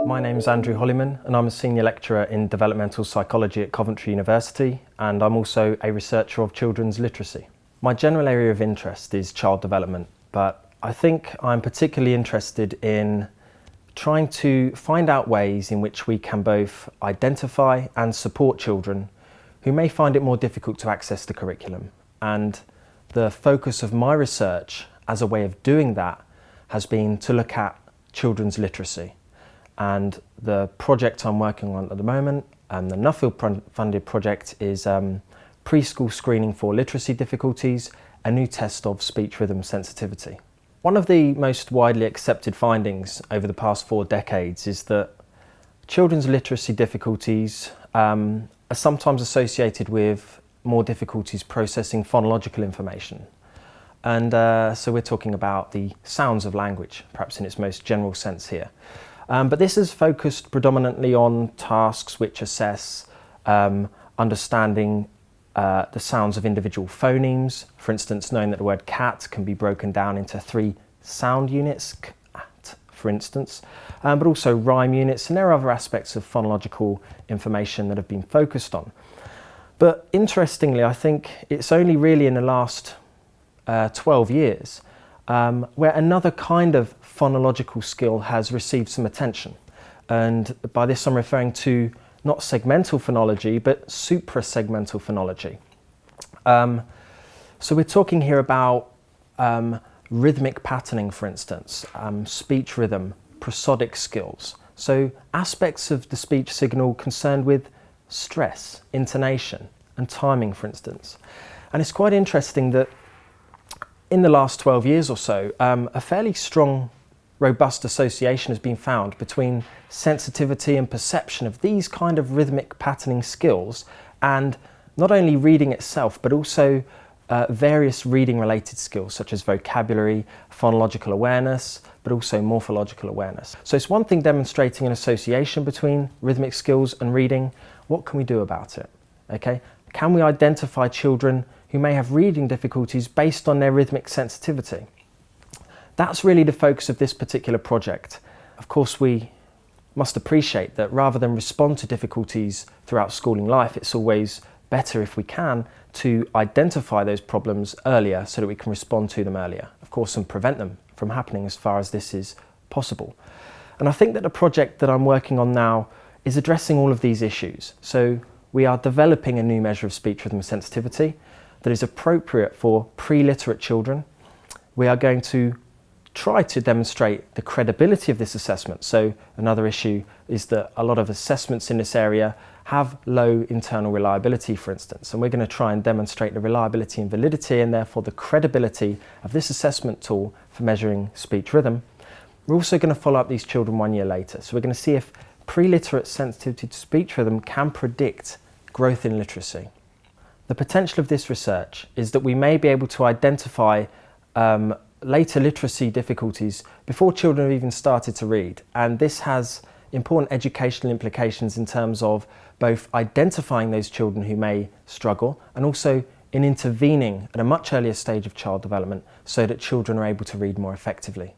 My name's Andrew Hollyman and I'm a Senior Lecturer in Developmental Psychology at Coventry University, and I'm also a researcher of children's literacy. My general area of interest is child development, but I think I'm particularly interested in trying to find out ways in which we can both identify and support children who may find it more difficult to access the curriculum. And the focus of my research as a way of doing that has been to look at children's literacy. And the project I'm working on at the moment, the Nuffield funded project, is preschool screening for literacy difficulties, a new test of speech rhythm sensitivity. One of the most widely accepted findings over the past 4 decades is that children's literacy difficulties are sometimes associated with more difficulties processing phonological information. And so we're talking about the sounds of language, perhaps in its most general sense here. But this is focused predominantly on tasks which assess understanding the sounds of individual phonemes. For instance, knowing that the word cat can be broken down into 3 sound units, cat, for instance, but also rhyme units, and there are other aspects of phonological information that have been focused on. But interestingly, I think it's only really in the last 12 years where another kind of phonological skill has received some attention. And by this I'm referring to not segmental phonology, but suprasegmental phonology. So we're talking here about rhythmic patterning, for instance, speech rhythm, prosodic skills. So aspects of the speech signal concerned with stress, intonation, and timing, for instance. And it's quite interesting that in the last 12 years or so, a fairly strong, robust association has been found between sensitivity and perception of these kind of rhythmic patterning skills, and not only reading itself, but also various reading related skills such as vocabulary, phonological awareness, but also morphological awareness. So it's one thing demonstrating an association between rhythmic skills and reading. What can we do about it? Okay? Can we identify children who may have reading difficulties based on their rhythmic sensitivity? That's really the focus of this particular project. Of course, we must appreciate that rather than respond to difficulties throughout schooling life, it's always better, if we can, to identify those problems earlier so that we can respond to them earlier, of course, and prevent them from happening as far as this is possible. And I think that the project that I'm working on now is addressing all of these issues. So we are developing a new measure of speech rhythm sensitivity that is appropriate for pre-literate children. We are going to try to demonstrate the credibility of this assessment. So another issue is that a lot of assessments in this area have low internal reliability, for instance, and we're going to try and demonstrate the reliability and validity, and therefore the credibility of this assessment tool for measuring speech rhythm. We're also going to follow up these children 1 year later. So we're going to see if pre-literate sensitivity to speech rhythm can predict growth in literacy. The potential of this research is that we may be able to identify later literacy difficulties before children have even started to read, and this has important educational implications in terms of both identifying those children who may struggle and also in intervening at a much earlier stage of child development so that children are able to read more effectively.